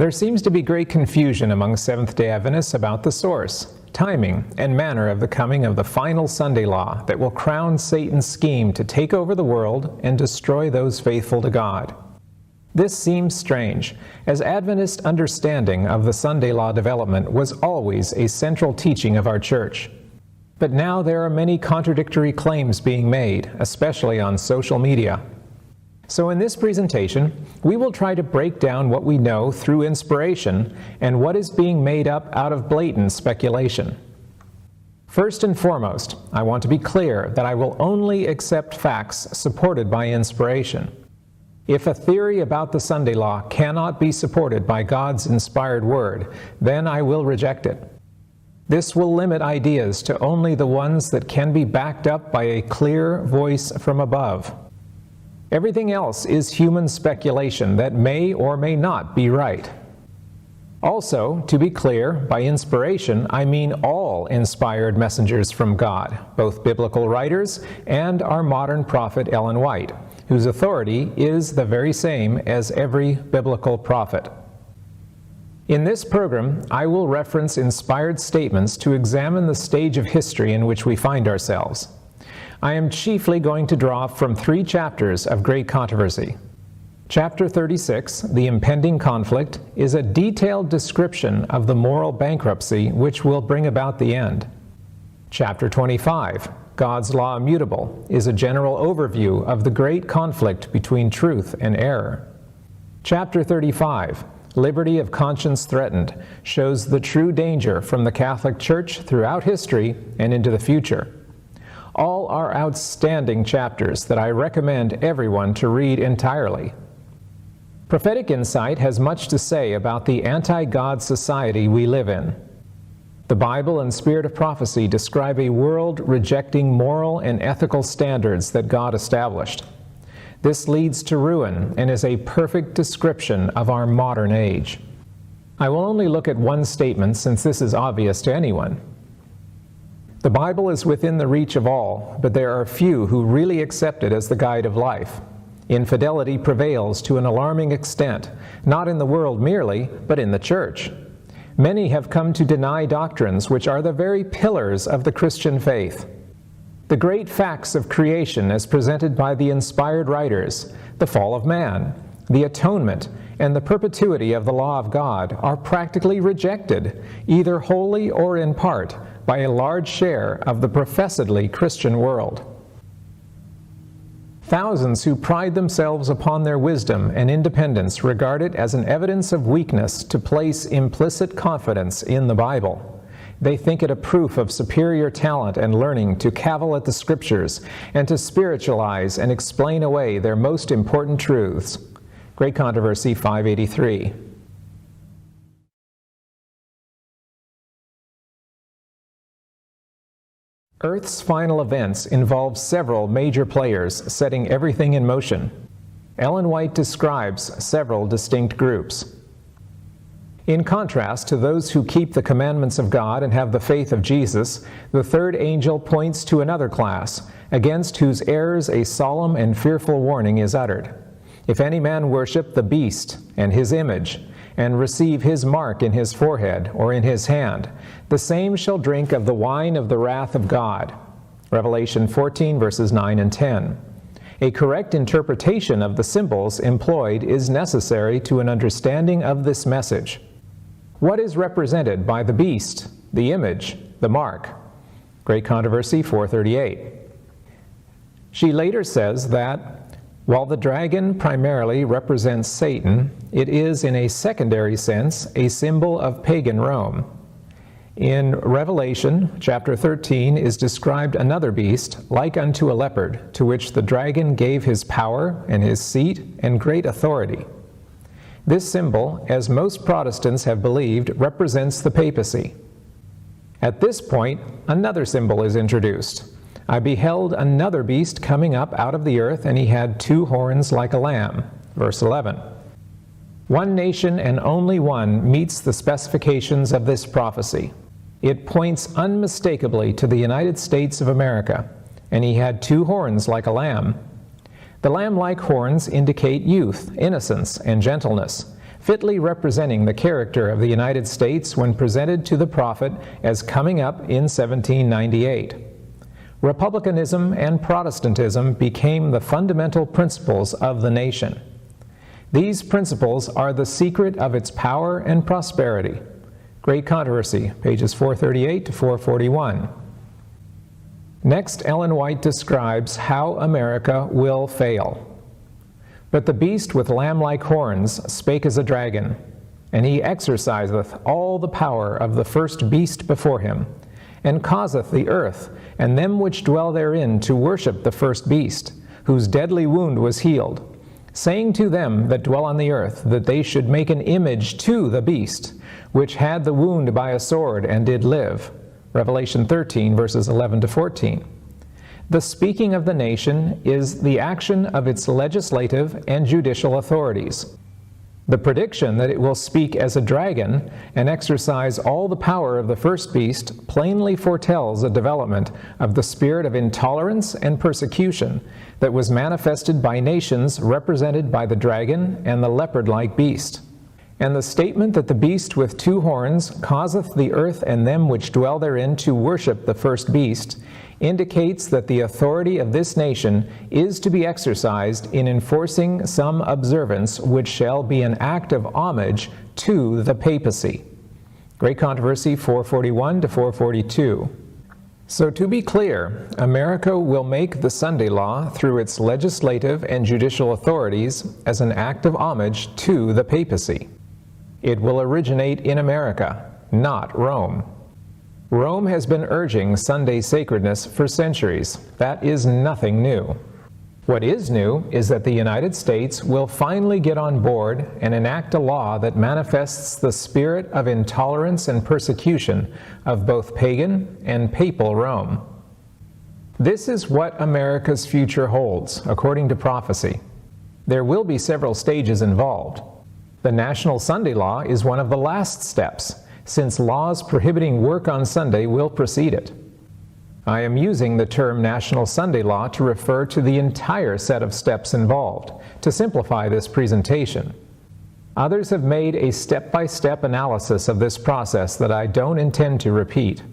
There seems to be great confusion among Seventh-day Adventists about the source, timing, and manner of the coming of the final Sunday law that will crown Satan's scheme to take over the world and destroy those faithful to God. This seems strange, as Adventist understanding of the Sunday law development was always a central teaching of our church. But now there are many contradictory claims being made, especially on social media. So in this presentation, we will try to break down what we know through inspiration and what is being made up out of blatant speculation. First and foremost, I want to be clear that I will only accept facts supported by inspiration. If a theory about the Sunday law cannot be supported by God's inspired word, then I will reject it. This will limit ideas to only the ones that can be backed up by a clear voice from above. Everything else is human speculation that may or may not be right. Also, to be clear, by inspiration, I mean all inspired messengers from God, both biblical writers and our modern prophet Ellen White, whose authority is the very same as every biblical prophet. In this program, I will reference inspired statements to examine the stage of history in which we find ourselves. I am chiefly going to draw from 3 chapters of great controversy. Chapter 36, The Impending Conflict, is a detailed description of the moral bankruptcy which will bring about the end. Chapter 25, God's Law Immutable, is a general overview of the great conflict between truth and error. Chapter 35, Liberty of Conscience Threatened, shows the true danger from the Catholic Church throughout history and into the future. All are outstanding chapters that I recommend everyone to read entirely. Prophetic Insight has much to say about the anti-God society we live in. The Bible and Spirit of Prophecy describe a world rejecting moral and ethical standards that God established. This leads to ruin and is a perfect description of our modern age. I will only look at one statement since this is obvious to anyone. The Bible is within the reach of all, but there are few who really accept it as the guide of life. Infidelity prevails to an alarming extent, not in the world merely, but in the church. Many have come to deny doctrines which are the very pillars of the Christian faith. The great facts of creation as presented by the inspired writers, the fall of man, the atonement, and the perpetuity of the law of God are practically rejected, either wholly or in part, by a large share of the professedly Christian world. Thousands who pride themselves upon their wisdom and independence regard it as an evidence of weakness to place implicit confidence in the Bible. They think it a proof of superior talent and learning to cavil at the Scriptures and to spiritualize and explain away their most important truths. Great Controversy 583. Earth's final events involve several major players setting everything in motion. Ellen White describes several distinct groups. In contrast to those who keep the commandments of God and have the faith of Jesus, the third angel points to another class, against whose errors a solemn and fearful warning is uttered. If any man worship the beast and his image, and receive his mark in his forehead or in his hand, the same shall drink of the wine of the wrath of God. Revelation 14, verses 9 and 10. A correct interpretation of the symbols employed is necessary to an understanding of this message. What is represented by the beast, the image, the mark? Great Controversy 438. She later says that while the dragon primarily represents Satan, it is in a secondary sense a symbol of pagan Rome. In Revelation chapter 13 is described another beast, like unto a leopard, to which the dragon gave his power and his seat and great authority. This symbol, as most Protestants have believed, represents the papacy. At this point, another symbol is introduced. I beheld another beast coming up out of the earth, and he had 2 horns like a lamb. Verse 11. One nation and only one meets the specifications of this prophecy. It points unmistakably to the United States of America, and he had 2 horns like a lamb. The lamb-like horns indicate youth, innocence, and gentleness, fitly representing the character of the United States when presented to the prophet as coming up in 1798. Republicanism and Protestantism became the fundamental principles of the nation. These principles are the secret of its power and prosperity. Great Controversy, pages 438 to 441. Next, Ellen White describes how America will fail. But the beast with lamb-like horns spake as a dragon, and he exerciseth all the power of the first beast before him, and causeth the earth and them which dwell therein to worship the first beast, whose deadly wound was healed, saying to them that dwell on the earth that they should make an image to the beast, which had the wound by a sword and did live. Revelation 13, verses 11 to 14. The speaking of the nation is the action of its legislative and judicial authorities. The prediction that it will speak as a dragon and exercise all the power of the first beast plainly foretells a development of the spirit of intolerance and persecution that was manifested by nations represented by the dragon and the leopard-like beast. And the statement that the beast with two horns causeth the earth and them which dwell therein to worship the first beast indicates that the authority of this nation is to be exercised in enforcing some observance which shall be an act of homage to the papacy. Great Controversy 441 to 442. So to be clear, America will make the Sunday law through its legislative and judicial authorities as an act of homage to the papacy. It will originate in America, not Rome. Rome has been urging Sunday sacredness for centuries. That is nothing new. What is new is that the United States will finally get on board and enact a law that manifests the spirit of intolerance and persecution of both pagan and papal Rome. This is what America's future holds, according to prophecy. There will be several stages involved. The National Sunday Law is one of the last steps, since laws prohibiting work on Sunday will precede it. I am using the term National Sunday Law to refer to the entire set of steps involved, to simplify this presentation. Others have made a step-by-step analysis of this process that I don't intend to repeat.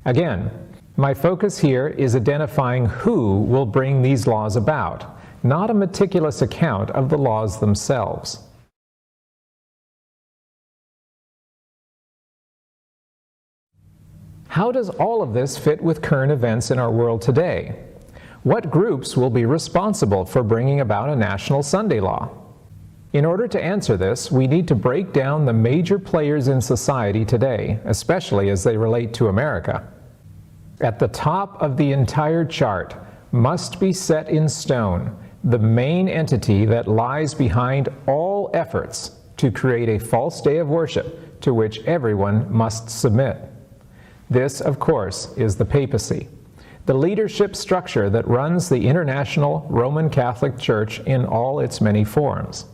Again, my focus here is identifying who will bring these laws about, not a meticulous account of the laws themselves. How does all of this fit with current events in our world today? What groups will be responsible for bringing about a national Sunday law? In order to answer this, we need to break down the major players in society today, especially as they relate to America. At the top of the entire chart must be set in stone the main entity that lies behind all efforts to create a false day of worship to which everyone must submit. This, of course, is the papacy, the leadership structure that runs the international Roman Catholic Church in all its many forms.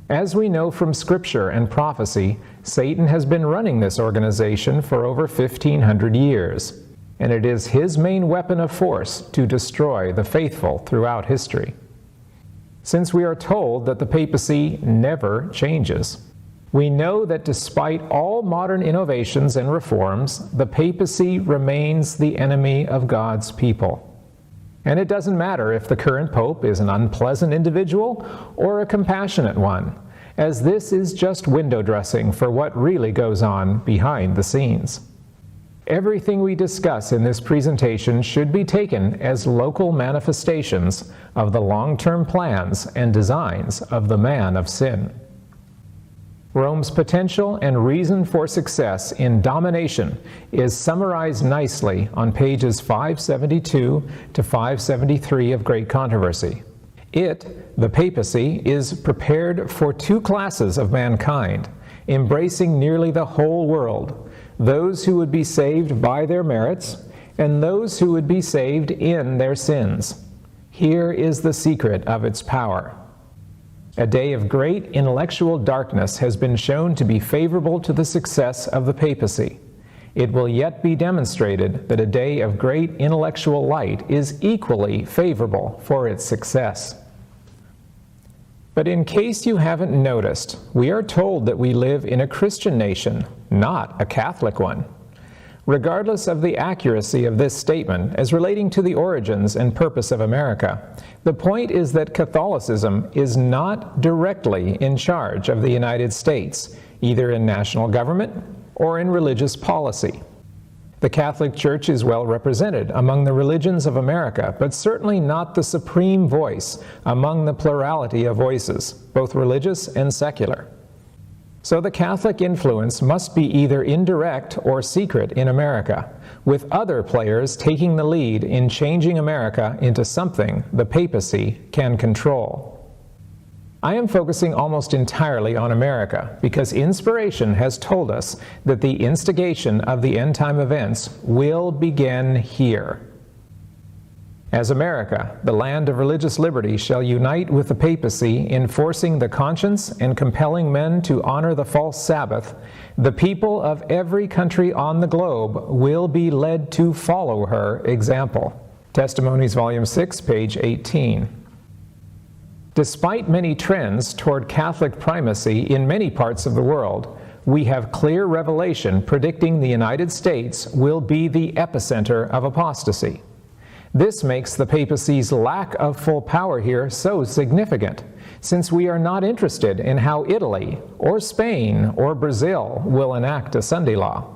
As we know from Scripture and prophecy, Satan has been running this organization for over 1,500 years, and it is his main weapon of force to destroy the faithful throughout history. Since we are told that the papacy never changes, we know that despite all modern innovations and reforms, the papacy remains the enemy of God's people. And it doesn't matter if the current pope is an unpleasant individual or a compassionate one, as this is just window dressing for what really goes on behind the scenes. Everything we discuss in this presentation should be taken as local manifestations of the long-term plans and designs of the man of sin. Rome's potential and reason for success in domination is summarized nicely on pages 572 to 573 of Great Controversy. It, the papacy, is prepared for two classes of mankind, embracing nearly the whole world, those who would be saved by their merits and those who would be saved in their sins. Here is the secret of its power. A day of great intellectual darkness has been shown to be favorable to the success of the papacy. It will yet be demonstrated that a day of great intellectual light is equally favorable for its success. But in case you haven't noticed, we are told that we live in a Christian nation, not a Catholic one. Regardless of the accuracy of this statement as relating to the origins and purpose of America, the point is that Catholicism is not directly in charge of the United States, either in national government or in religious policy. The Catholic Church is well represented among the religions of America, but certainly not the supreme voice among the plurality of voices, both religious and secular. So the Catholic influence must be either indirect or secret in America, with other players taking the lead in changing America into something the papacy can control. I am focusing almost entirely on America because inspiration has told us that the instigation of the end-time events will begin here. As America, the land of religious liberty, shall unite with the papacy in forcing the conscience and compelling men to honor the false Sabbath, the people of every country on the globe will be led to follow her example. Testimonies, Volume 6, page 18. Despite many trends toward Catholic primacy in many parts of the world, we have clear revelation predicting the United States will be the epicenter of apostasy. This makes the papacy's lack of full power here so significant, since we are not interested in how Italy, or Spain, or Brazil will enact a Sunday law.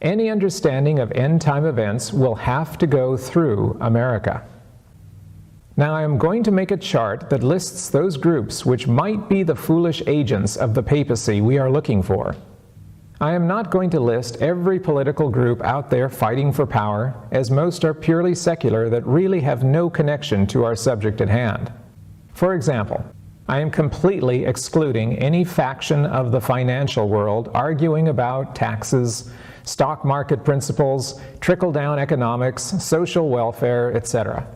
Any understanding of end-time events will have to go through America. Now I am going to make a chart that lists those groups which might be the foolish agents of the papacy we are looking for. I am not going to list every political group out there fighting for power, as most are purely secular that really have no connection to our subject at hand. For example, I am completely excluding any faction of the financial world arguing about taxes, stock market principles, trickle-down economics, social welfare, etc.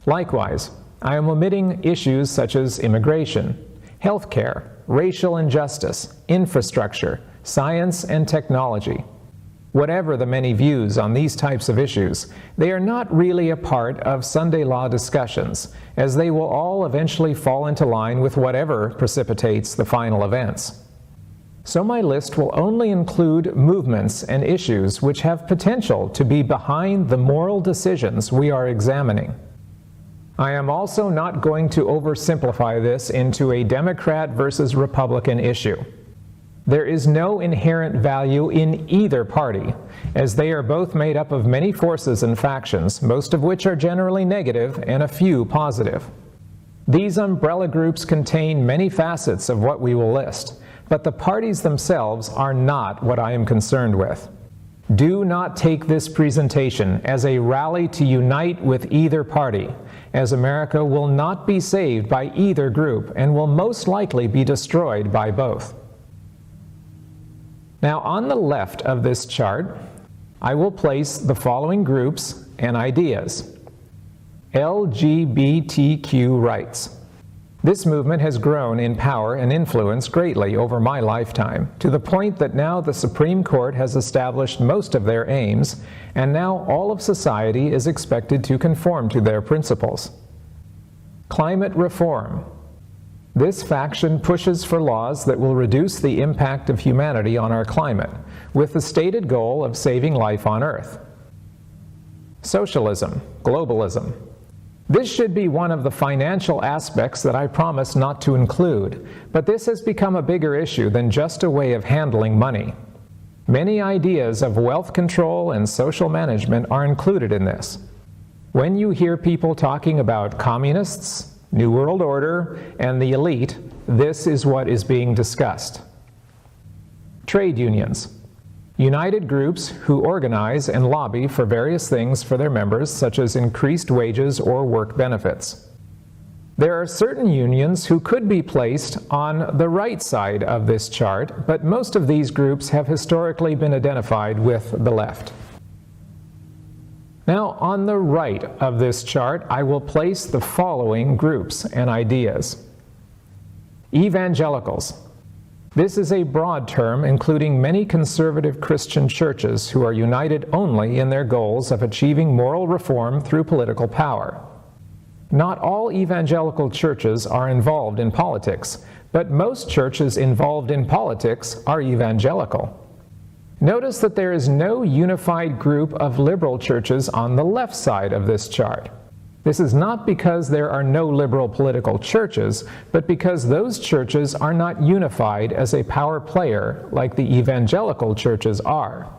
Likewise, I am omitting issues such as immigration, healthcare, racial injustice, infrastructure, science and technology. Whatever the many views on these types of issues, they are not really a part of Sunday law discussions, as they will all eventually fall into line with whatever precipitates the final events. So my list will only include movements and issues which have potential to be behind the moral decisions we are examining. I am also not going to oversimplify this into a Democrat versus Republican issue. There is no inherent value in either party, as they are both made up of many forces and factions, most of which are generally negative and a few positive. These umbrella groups contain many facets of what we will list, but the parties themselves are not what I am concerned with. Do not take this presentation as a rally to unite with either party, as America will not be saved by either group and will most likely be destroyed by both. Now, on the left of this chart, I will place the following groups and ideas. LGBTQ rights. This movement has grown in power and influence greatly over my lifetime, to the point that now the Supreme Court has established most of their aims, and now all of society is expected to conform to their principles. Climate reform. This faction pushes for laws that will reduce the impact of humanity on our climate, with the stated goal of saving life on Earth. Socialism, globalism. This should be one of the financial aspects that I promise not to include, but this has become a bigger issue than just a way of handling money. Many ideas of wealth control and social management are included in this. When you hear people talking about communists, New World Order, and the elite, this is what is being discussed. Trade unions. United groups who organize and lobby for various things for their members, such as increased wages or work benefits. There are certain unions who could be placed on the right side of this chart, but most of these groups have historically been identified with the left. Now, on the right of this chart, I will place the following groups and ideas. Evangelicals. This is a broad term including many conservative Christian churches who are united only in their goals of achieving moral reform through political power. Not all evangelical churches are involved in politics, but most churches involved in politics are evangelical. Notice that there is no unified group of liberal churches on the left side of this chart. This is not because there are no liberal political churches, but because those churches are not unified as a power player like the evangelical churches are.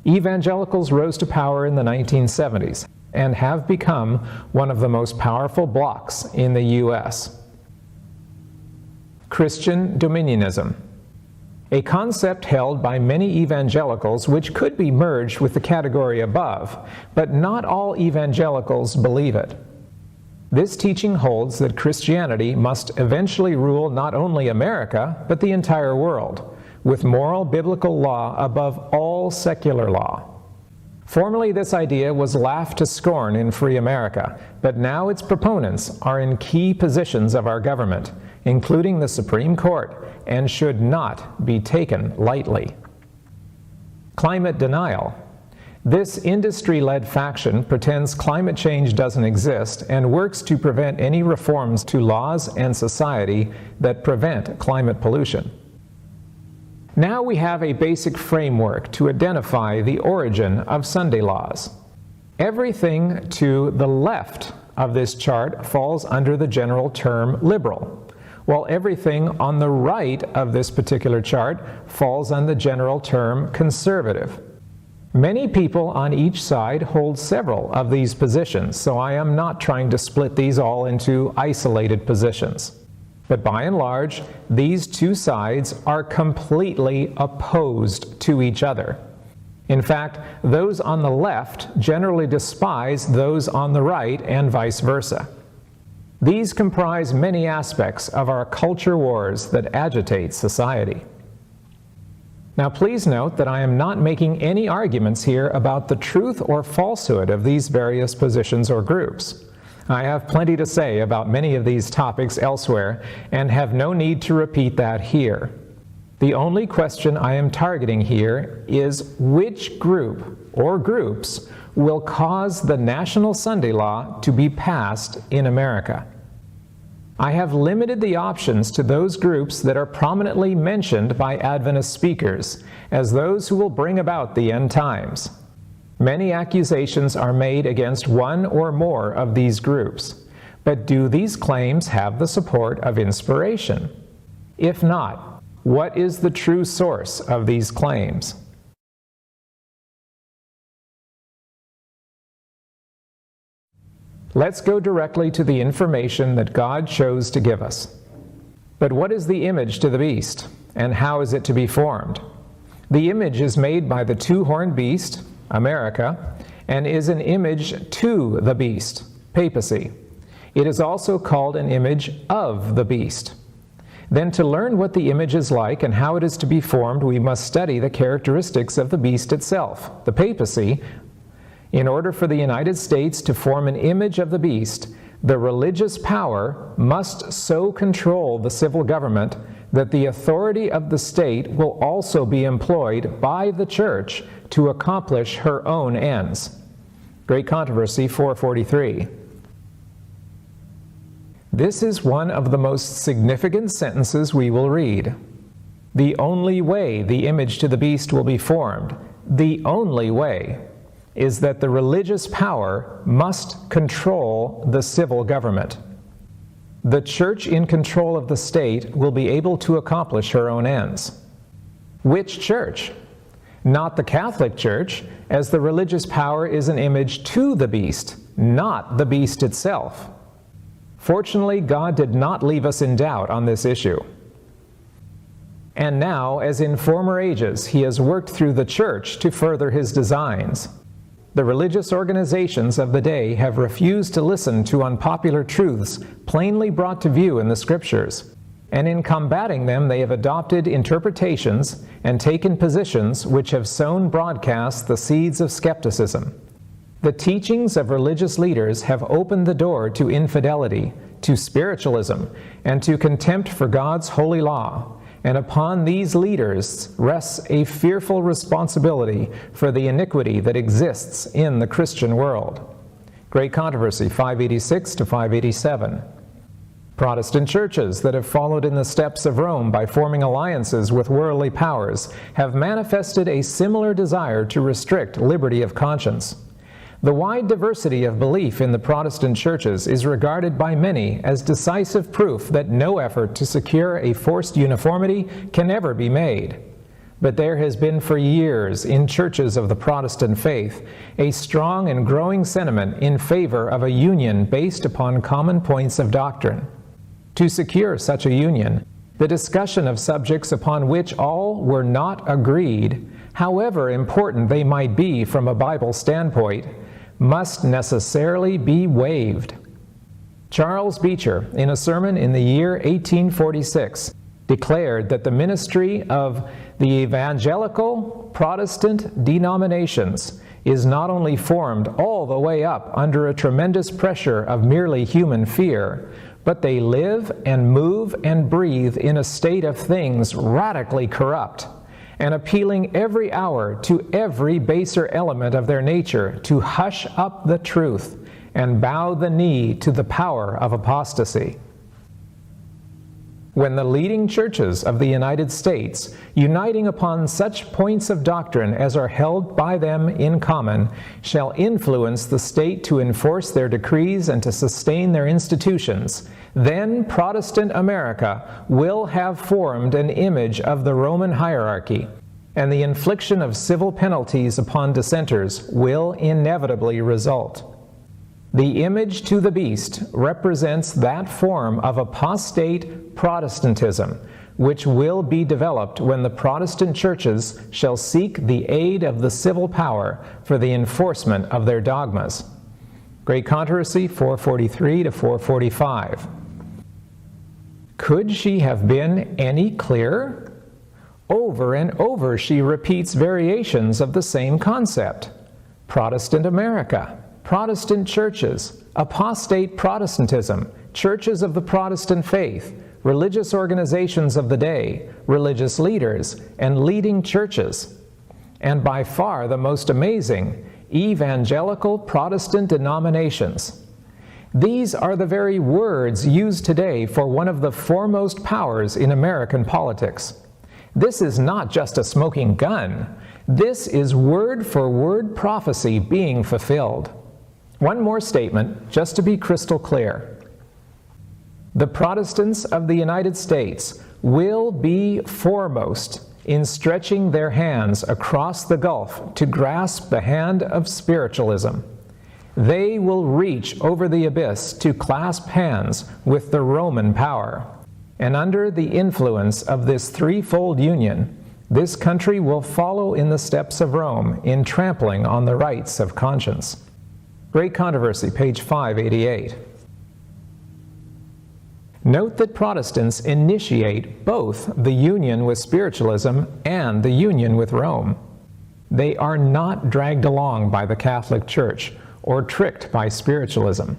Evangelicals rose to power in the 1970s and have become one of the most powerful blocs in the U.S. Christian dominionism, a concept held by many evangelicals which could be merged with the category above, but not all evangelicals believe it. This teaching holds that Christianity must eventually rule not only America, but the entire world, with moral biblical law above all secular law. Formerly, this idea was laughed to scorn in free America, but now its proponents are in key positions of our government, including the Supreme Court, and should not be taken lightly. Climate denial. This industry-led faction pretends climate change doesn't exist and works to prevent any reforms to laws and society that prevent climate pollution. Now we have a basic framework to identify the origin of Sunday laws. Everything to the left of this chart falls under the general term liberal, while everything on the right of this particular chart falls on the general term conservative. Many people on each side hold several of these positions, so I am not trying to split these all into isolated positions. But by and large, these two sides are completely opposed to each other. In fact, those on the left generally despise those on the right and vice versa. These comprise many aspects of our culture wars that agitate society. Now please note that I am not making any arguments here about the truth or falsehood of these various positions or groups. I have plenty to say about many of these topics elsewhere and have no need to repeat that here. The only question I am targeting here is which group or groups will cause the national Sunday law to be passed in America. I have limited the options to those groups that are prominently mentioned by Adventist speakers as those who will bring about the end times. Many accusations are made against one or more of these groups, but do these claims have the support of inspiration? If not, what is the true source of these claims? Let's go directly to the information that God chose to give us. But what is the image to the beast, and how is it to be formed? The image is made by the two-horned beast, America, and is an image to the beast, papacy. It is also called an image of the beast. Then to learn what the image is like and how it is to be formed, we must study the characteristics of the beast itself, the papacy. In order for the United States to form an image of the beast, the religious power must so control the civil government that the authority of the state will also be employed by the church to accomplish her own ends. Great Controversy 443. This is one of the most significant sentences we will read. The only way the image to the beast will be formed, the only way, is that the religious power must control the civil government. The church in control of the state will be able to accomplish her own ends. Which church? Not the Catholic Church, as the religious power is an image to the beast, not the beast itself. Fortunately, God did not leave us in doubt on this issue. And now, as in former ages, He has worked through the church to further His designs. The religious organizations of the day have refused to listen to unpopular truths plainly brought to view in the Scriptures, and in combating them they have adopted interpretations and taken positions which have sown broadcast the seeds of skepticism. The teachings of religious leaders have opened the door to infidelity, to spiritualism, and to contempt for God's holy law. And upon these leaders rests a fearful responsibility for the iniquity that exists in the Christian world. Great Controversy 586 to 587. Protestant churches that have followed in the steps of Rome by forming alliances with worldly powers have manifested a similar desire to restrict liberty of conscience. The wide diversity of belief in the Protestant churches is regarded by many as decisive proof that no effort to secure a forced uniformity can ever be made. But there has been for years in churches of the Protestant faith a strong and growing sentiment in favor of a union based upon common points of doctrine. To secure such a union, the discussion of subjects upon which all were not agreed, however important they might be from a Bible standpoint, must necessarily be waived. Charles Beecher, in a sermon in the year 1846, declared that the ministry of the evangelical Protestant denominations is not only formed all the way up under a tremendous pressure of merely human fear, but they live and move and breathe in a state of things radically corrupt, and appealing every hour to every baser element of their nature to hush up the truth and bow the knee to the power of apostasy. When the leading churches of the United States, uniting upon such points of doctrine as are held by them in common, shall influence the state to enforce their decrees and to sustain their institutions, then Protestant America will have formed an image of the Roman hierarchy, and the infliction of civil penalties upon dissenters will inevitably result. The image to the beast represents that form of apostate Protestantism which will be developed when the Protestant churches shall seek the aid of the civil power for the enforcement of their dogmas. Great Controversy 443 to 445. Could she have been any clearer? Over and over she repeats variations of the same concept. Protestant America, Protestant churches, apostate Protestantism, churches of the Protestant faith, religious organizations of the day, religious leaders, and leading churches. And by far the most amazing, evangelical Protestant denominations. These are the very words used today for one of the foremost powers in American politics. This is not just a smoking gun. This is word-for-word prophecy being fulfilled. One more statement, just to be crystal clear. The Protestants of the United States will be foremost in stretching their hands across the gulf to grasp the hand of spiritualism. They will reach over the abyss to clasp hands with the Roman power. And under the influence of this threefold union, this country will follow in the steps of Rome in trampling on the rights of conscience. Great Controversy, page 588. Note that Protestants initiate both the union with spiritualism and the union with Rome. They are not dragged along by the Catholic Church or tricked by spiritualism.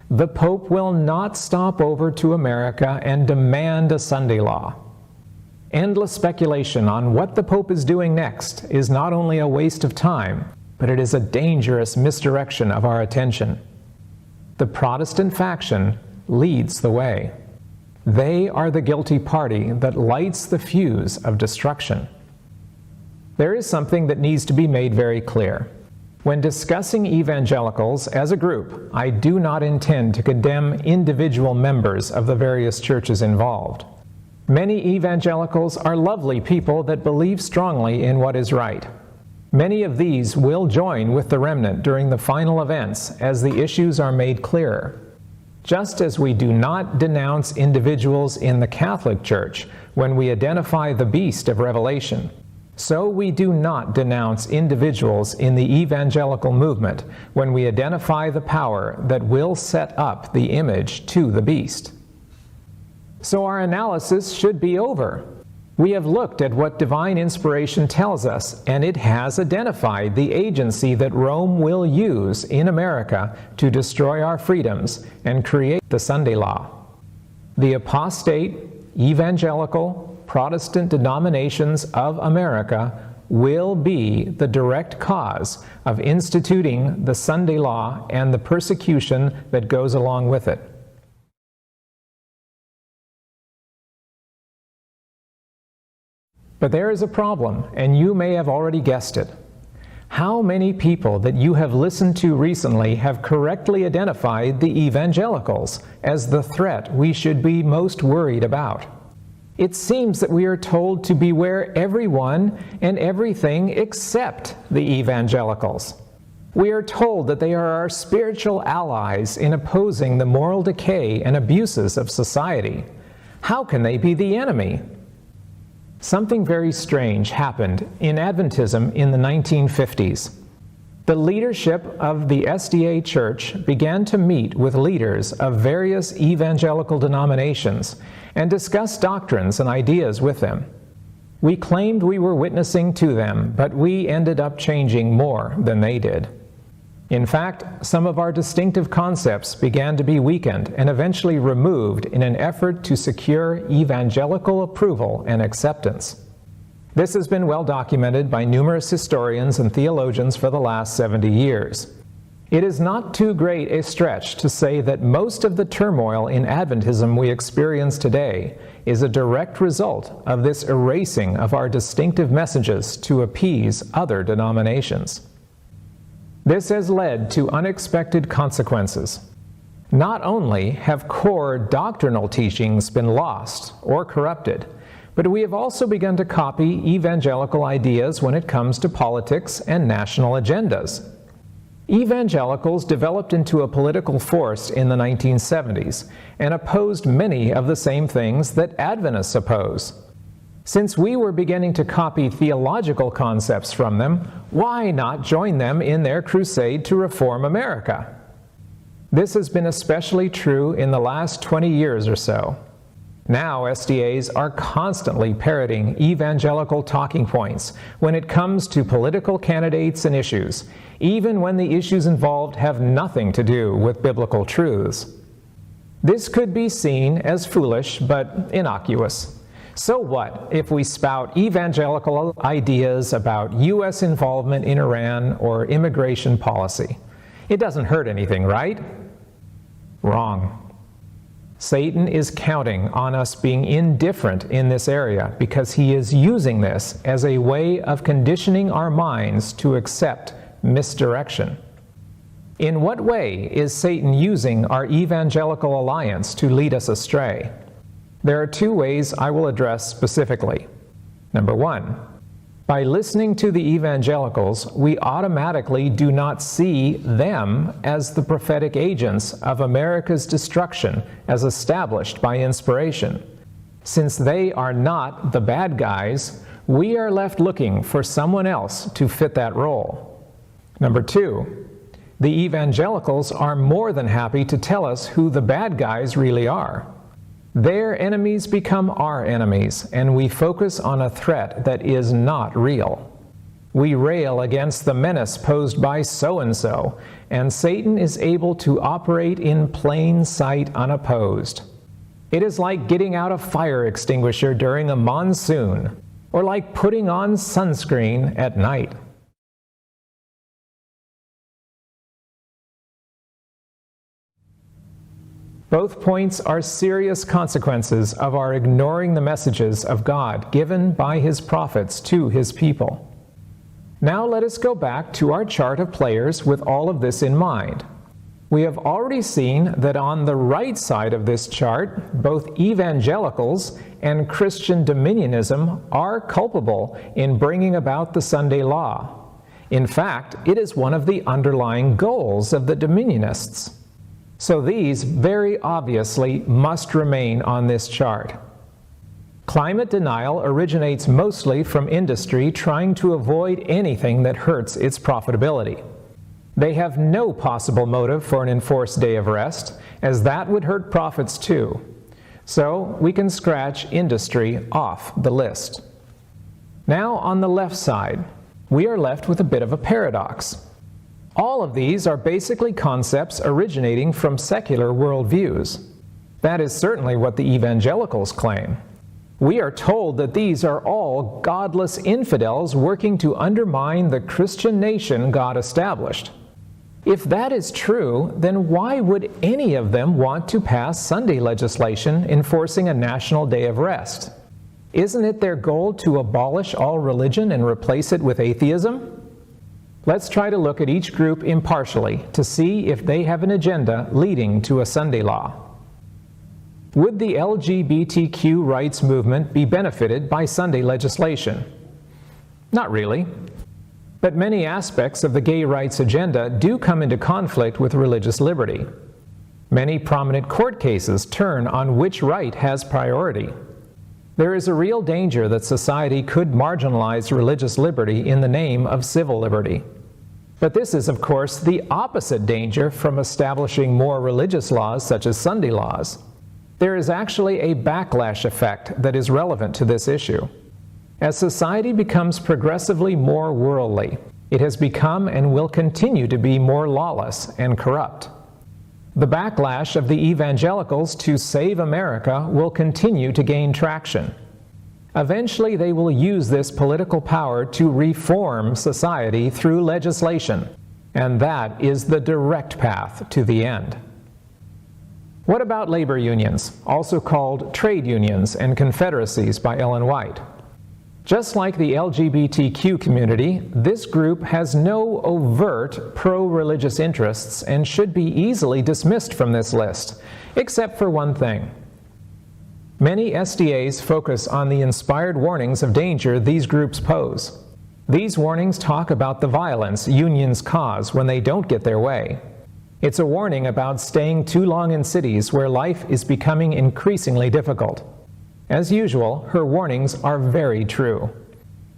The Pope will not stop over to America and demand a Sunday law. Endless speculation on what the Pope is doing next is not only a waste of time, but it is a dangerous misdirection of our attention. The Protestant faction leads the way. They are the guilty party that lights the fuse of destruction. There is something that needs to be made very clear. When discussing evangelicals as a group, I do not intend to condemn individual members of the various churches involved. Many evangelicals are lovely people that believe strongly in what is right. Many of these will join with the remnant during the final events as the issues are made clearer. Just as we do not denounce individuals in the Catholic Church when we identify the beast of Revelation, so we do not denounce individuals in the evangelical movement when we identify the power that will set up the image to the beast. So our analysis should be over. We have looked at what divine inspiration tells us, and it has identified the agency that Rome will use in America to destroy our freedoms and create the Sunday law. The apostate, evangelical, Protestant denominations of America will be the direct cause of instituting the Sunday law and the persecution that goes along with it. But there is a problem, and you may have already guessed it. How many people that you have listened to recently have correctly identified the evangelicals as the threat we should be most worried about? It seems that we are told to beware everyone and everything except the evangelicals. We are told that they are our spiritual allies in opposing the moral decay and abuses of society. How can they be the enemy? Something very strange happened in Adventism in the 1950s. The leadership of the SDA Church began to meet with leaders of various evangelical denominations and discuss doctrines and ideas with them. We claimed we were witnessing to them, but we ended up changing more than they did. In fact, some of our distinctive concepts began to be weakened and eventually removed in an effort to secure evangelical approval and acceptance. This has been well documented by numerous historians and theologians for the last 70 years. It is not too great a stretch to say that most of the turmoil in Adventism we experience today is a direct result of this erasing of our distinctive messages to appease other denominations. This has led to unexpected consequences. Not only have core doctrinal teachings been lost or corrupted, but we have also begun to copy evangelical ideas when it comes to politics and national agendas. Evangelicals developed into a political force in the 1970s and opposed many of the same things that Adventists oppose. Since we were beginning to copy theological concepts from them, why not join them in their crusade to reform America? This has been especially true in the last 20 years or so. Now SDAs are constantly parroting evangelical talking points when it comes to political candidates and issues, even when the issues involved have nothing to do with biblical truths. This could be seen as foolish but innocuous. So what if we spout evangelical ideas about U.S. involvement in Iran or immigration policy? It doesn't hurt anything, right? Wrong. Satan is counting on us being indifferent in this area because he is using this as a way of conditioning our minds to accept misdirection. In what way is Satan using our evangelical alliance to lead us astray? There are two ways I will address specifically. Number one, by listening to the evangelicals, we automatically do not see them as the prophetic agents of America's destruction as established by inspiration. Since they are not the bad guys, we are left looking for someone else to fit that role. Number two, the evangelicals are more than happy to tell us who the bad guys really are. Their enemies become our enemies, and we focus on a threat that is not real. We rail against the menace posed by so-and-so, and Satan is able to operate in plain sight unopposed. It is like getting out a fire extinguisher during a monsoon, or like putting on sunscreen at night. Both points are serious consequences of our ignoring the messages of God given by His prophets to His people. Now let us go back to our chart of players with all of this in mind. We have already seen that on the right side of this chart, both evangelicals and Christian dominionism are culpable in bringing about the Sunday law. In fact, it is one of the underlying goals of the dominionists. So these very obviously must remain on this chart. Climate denial originates mostly from industry trying to avoid anything that hurts its profitability. They have no possible motive for an enforced day of rest, as that would hurt profits too. So we can scratch industry off the list. Now on the left side, we are left with a bit of a paradox. All of these are basically concepts originating from secular worldviews. That is certainly what the evangelicals claim. We are told that these are all godless infidels working to undermine the Christian nation God established. If that is true, then why would any of them want to pass Sunday legislation enforcing a national day of rest? Isn't it their goal to abolish all religion and replace it with atheism? Let's try to look at each group impartially to see if they have an agenda leading to a Sunday law. Would the LGBTQ rights movement be benefited by Sunday legislation? Not really. But many aspects of the gay rights agenda do come into conflict with religious liberty. Many prominent court cases turn on which right has priority. There is a real danger that society could marginalize religious liberty in the name of civil liberty. But this is, of course, the opposite danger from establishing more religious laws such as Sunday laws. There is actually a backlash effect that is relevant to this issue. As society becomes progressively more worldly, it has become and will continue to be more lawless and corrupt. The backlash of the evangelicals to save America will continue to gain traction. Eventually, they will use this political power to reform society through legislation, and that is the direct path to the end. What about labor unions, also called trade unions and confederacies by Ellen White? Just like the LGBTQ community, this group has no overt pro-religious interests and should be easily dismissed from this list, except for one thing. Many SDAs focus on the inspired warnings of danger these groups pose. These warnings talk about the violence unions cause when they don't get their way. It's a warning about staying too long in cities where life is becoming increasingly difficult. As usual, her warnings are very true.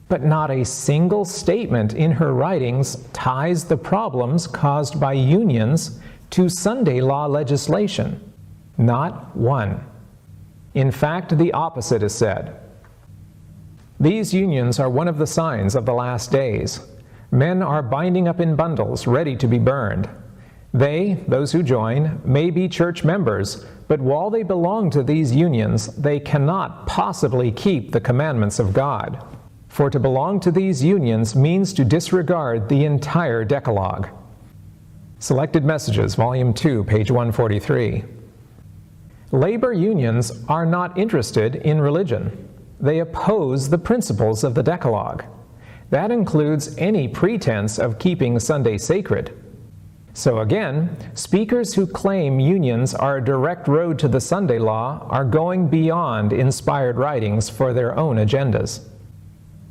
But not a single statement in her writings ties the problems caused by unions to Sunday law legislation. Not one. In fact, the opposite is said. These unions are one of the signs of the last days. Men are binding up in bundles, ready to be burned. They, those who join, may be church members, but while they belong to these unions, they cannot possibly keep the commandments of God. For to belong to these unions means to disregard the entire Decalogue. Selected Messages, Volume 2, page 143. Labor unions are not interested in religion. They oppose the principles of the Decalogue. That includes any pretense of keeping Sunday sacred. So again, speakers who claim unions are a direct road to the Sunday law are going beyond inspired writings for their own agendas.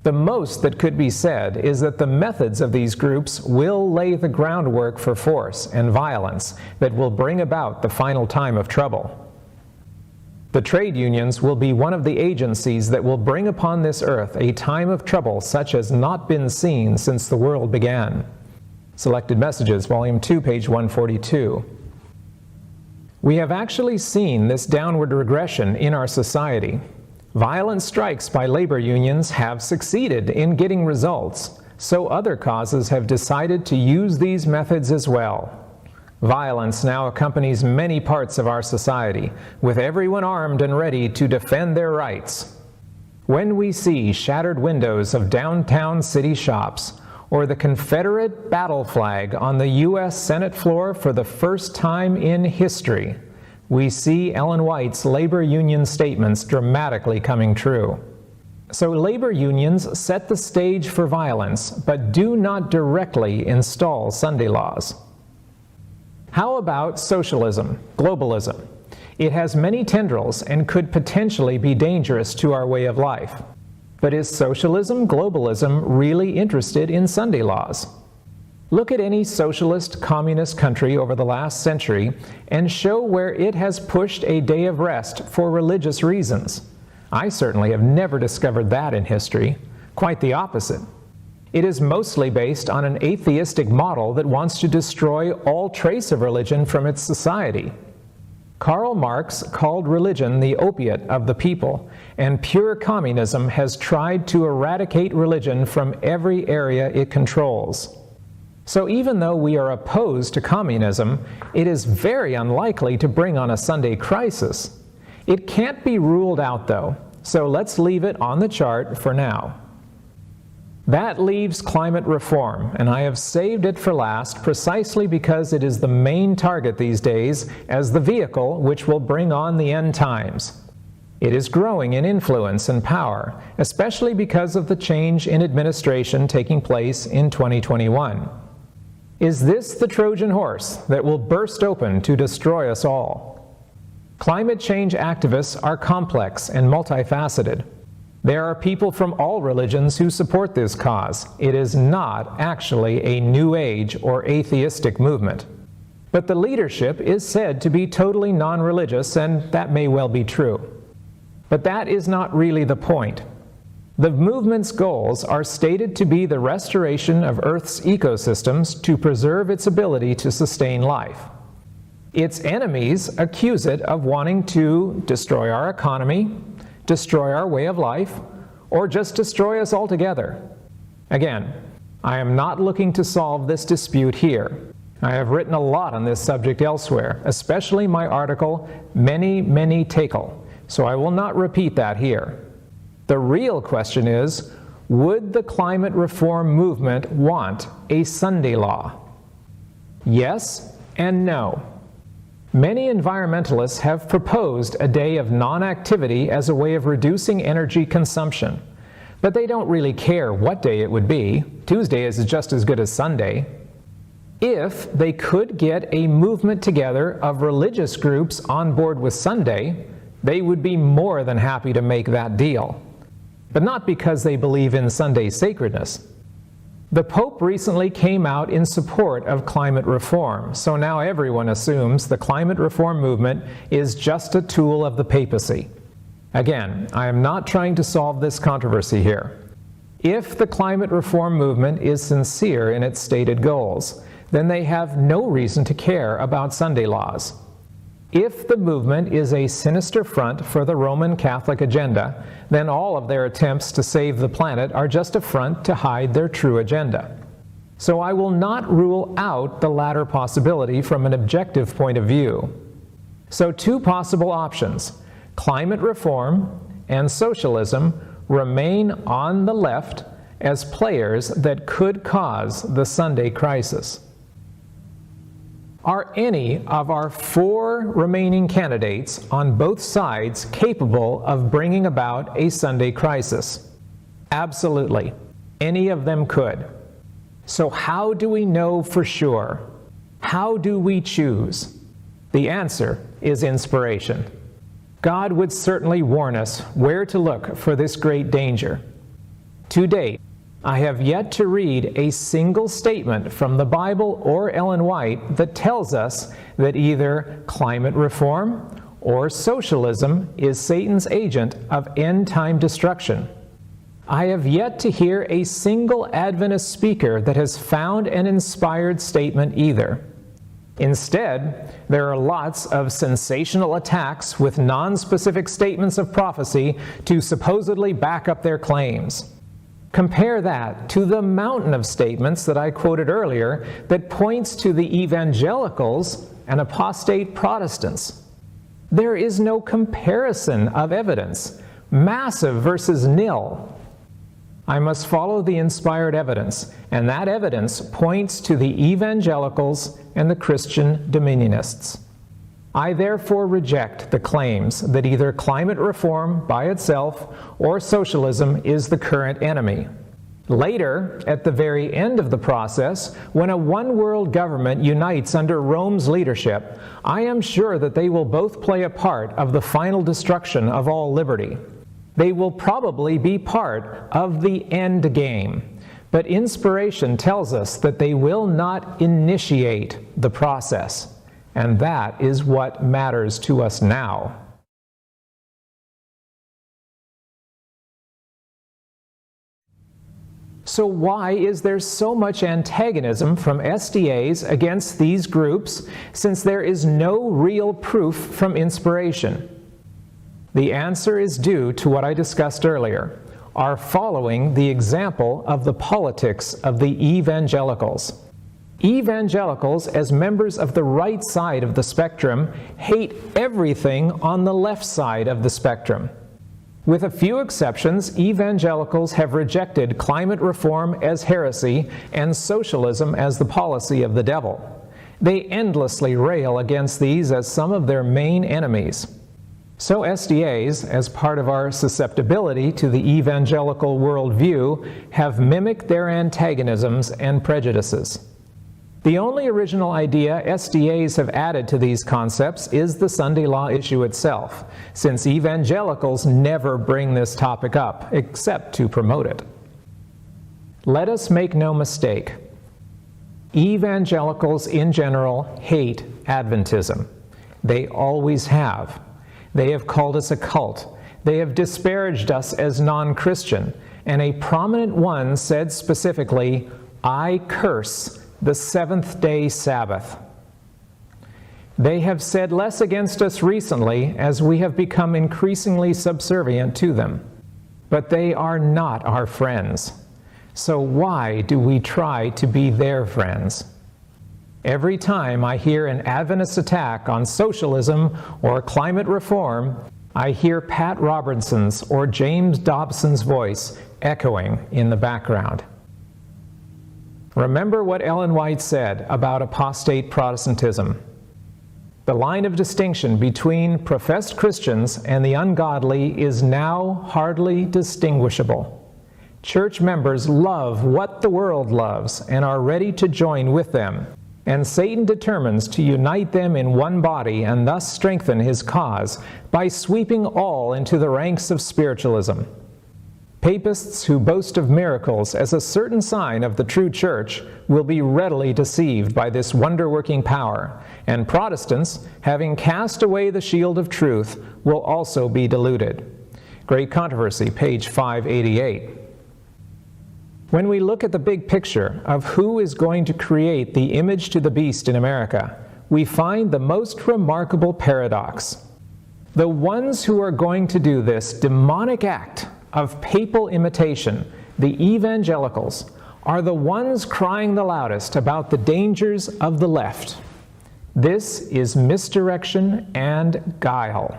The most that could be said is that the methods of these groups will lay the groundwork for force and violence that will bring about the final time of trouble. The trade unions will be one of the agencies that will bring upon this earth a time of trouble such as not been seen since the world began. Selected Messages, Volume 2, page 142. We have actually seen this downward regression in our society. Violent strikes by labor unions have succeeded in getting results, so other causes have decided to use these methods as well. Violence now accompanies many parts of our society, with everyone armed and ready to defend their rights. When we see shattered windows of downtown city shops, or the Confederate battle flag on the U.S. Senate floor for the first time in history, we see Ellen White's labor union statements dramatically coming true. So labor unions set the stage for violence, but do not directly install Sunday laws. How about socialism, globalism? It has many tendrils and could potentially be dangerous to our way of life. But is socialism, globalism really interested in Sunday laws? Look at any socialist, communist country over the last century and show where it has pushed a day of rest for religious reasons. I certainly have never discovered that in history. Quite the opposite. It is mostly based on an atheistic model that wants to destroy all trace of religion from its society. Karl Marx called religion the opiate of the people, and pure communism has tried to eradicate religion from every area it controls. So even though we are opposed to communism, it is very unlikely to bring on a Sunday crisis. It can't be ruled out, though. so let's leave it on the chart for now. That leaves climate reform, and I have saved it for last precisely because it is the main target these days as the vehicle which will bring on the end times. It is growing in influence and power, especially because of the change in administration taking place in 2021. Is this the Trojan horse that will burst open to destroy us all? Climate change activists are complex and multifaceted. There are people from all religions who support this cause. It is not actually a New Age or atheistic movement. But the leadership is said to be totally non-religious, and that may well be true. But that is not really the point. The movement's goals are stated to be the restoration of Earth's ecosystems to preserve its ability to sustain life. Its enemies accuse it of wanting to destroy our economy, destroy our way of life, or just destroy us altogether. Again, I am not looking to solve this dispute here. I have written a lot on this subject elsewhere, especially my article, Many Tekel, so I will not repeat that here. The real question is, would the climate reform movement want a Sunday law? Yes and no. Many environmentalists have proposed a day of non-activity as a way of reducing energy consumption, but they don't really care what day it would be. Tuesday is just as good as Sunday. If they could get a movement together of religious groups on board with Sunday, they would be more than happy to make that deal. But not because they believe in Sunday's sacredness. The Pope recently came out in support of climate reform, so now everyone assumes the climate reform movement is just a tool of the papacy. Again, I am not trying to solve this controversy here. If the climate reform movement is sincere in its stated goals, then they have no reason to care about Sunday laws. If the movement is a sinister front for the Roman Catholic agenda, then all of their attempts to save the planet are just a front to hide their true agenda. So I will not rule out the latter possibility from an objective point of view. So two possible options, climate reform and socialism, remain on the left as players that could cause the Sunday crisis. Are any of our 4 remaining candidates on both sides capable of bringing about a Sunday crisis? Absolutely. Any of them could. So how do we know for sure? How do we choose? The answer is inspiration. God would certainly warn us where to look for this great danger. To date, I have yet to read a single statement from the Bible or Ellen White that tells us that either climate reform or socialism is Satan's agent of end-time destruction. I have yet to hear a single Adventist speaker that has found an inspired statement either. Instead, there are lots of sensational attacks with non-specific statements of prophecy to supposedly back up their claims. Compare that to the mountain of statements that I quoted earlier that points to the evangelicals and apostate Protestants. There is no comparison of evidence, massive versus nil. I must follow the inspired evidence, and that evidence points to the evangelicals and the Christian dominionists. I therefore reject the claims that either climate reform by itself or socialism is the current enemy. Later, at the very end of the process, when a one-world government unites under Rome's leadership, I am sure that they will both play a part of the final destruction of all liberty. They will probably be part of the end game. But inspiration tells us that they will not initiate the process. And that is what matters to us now. So why is there so much antagonism from SDAs against these groups, since there is no real proof from inspiration? The answer is due to what I discussed earlier, our following the example of the politics of the evangelicals. Evangelicals, as members of the right side of the spectrum, hate everything on the left side of the spectrum. With a few exceptions, evangelicals have rejected climate reform as heresy and socialism as the policy of the devil. They endlessly rail against these as some of their main enemies. So SDAs, as part of our susceptibility to the evangelical worldview, have mimicked their antagonisms and prejudices. The only original idea SDAs have added to these concepts is the Sunday law issue itself, since evangelicals never bring this topic up, except to promote it. Let us make no mistake. Evangelicals in general hate Adventism. They always have. They have called us a cult. They have disparaged us as non-Christian, and a prominent one said specifically, "I curse the seventh-day Sabbath." They have said less against us recently as we have become increasingly subservient to them. But they are not our friends. So why do we try to be their friends? Every time I hear an Adventist attack on socialism or climate reform, I hear Pat Robertson's or James Dobson's voice echoing in the background. Remember what Ellen White said about apostate Protestantism. The line of distinction between professed Christians and the ungodly is now hardly distinguishable. Church members love what the world loves and are ready to join with them, and Satan determines to unite them in one body and thus strengthen his cause by sweeping all into the ranks of spiritualism. Papists who boast of miracles as a certain sign of the true church will be readily deceived by this wonder-working power, and Protestants, having cast away the shield of truth, will also be deluded. Great Controversy, page 588. When we look at the big picture of who is going to create the image to the beast in America, we find the most remarkable paradox. The ones who are going to do this demonic act of papal imitation, the evangelicals, are the ones crying the loudest about the dangers of the left. This is misdirection and guile.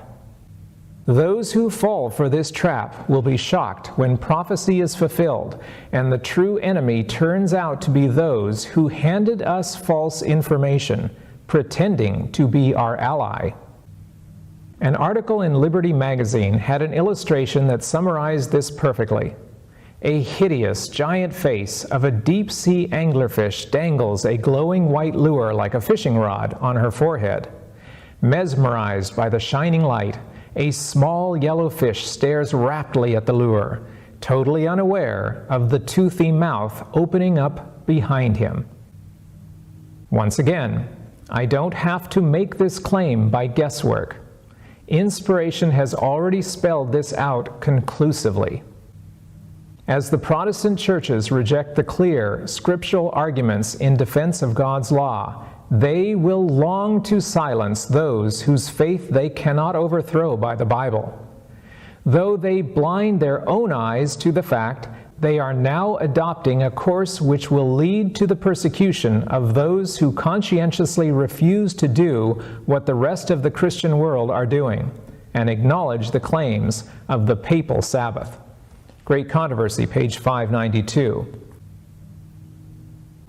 Those who fall for this trap will be shocked when prophecy is fulfilled and the true enemy turns out to be those who handed us false information, pretending to be our ally. An article in Liberty magazine had an illustration that summarized this perfectly. A hideous giant face of a deep-sea anglerfish dangles a glowing white lure like a fishing rod on her forehead. Mesmerized by the shining light, a small yellow fish stares raptly at the lure, totally unaware of the toothy mouth opening up behind him. Once again, I don't have to make this claim by guesswork. Inspiration has already spelled this out conclusively. As the Protestant churches reject the clear, scriptural arguments in defense of God's law, they will long to silence those whose faith they cannot overthrow by the Bible. Though they blind their own eyes to the fact, they are now adopting a course which will lead to the persecution of those who conscientiously refuse to do what the rest of the Christian world are doing, and acknowledge the claims of the papal Sabbath. Great Controversy, page 592.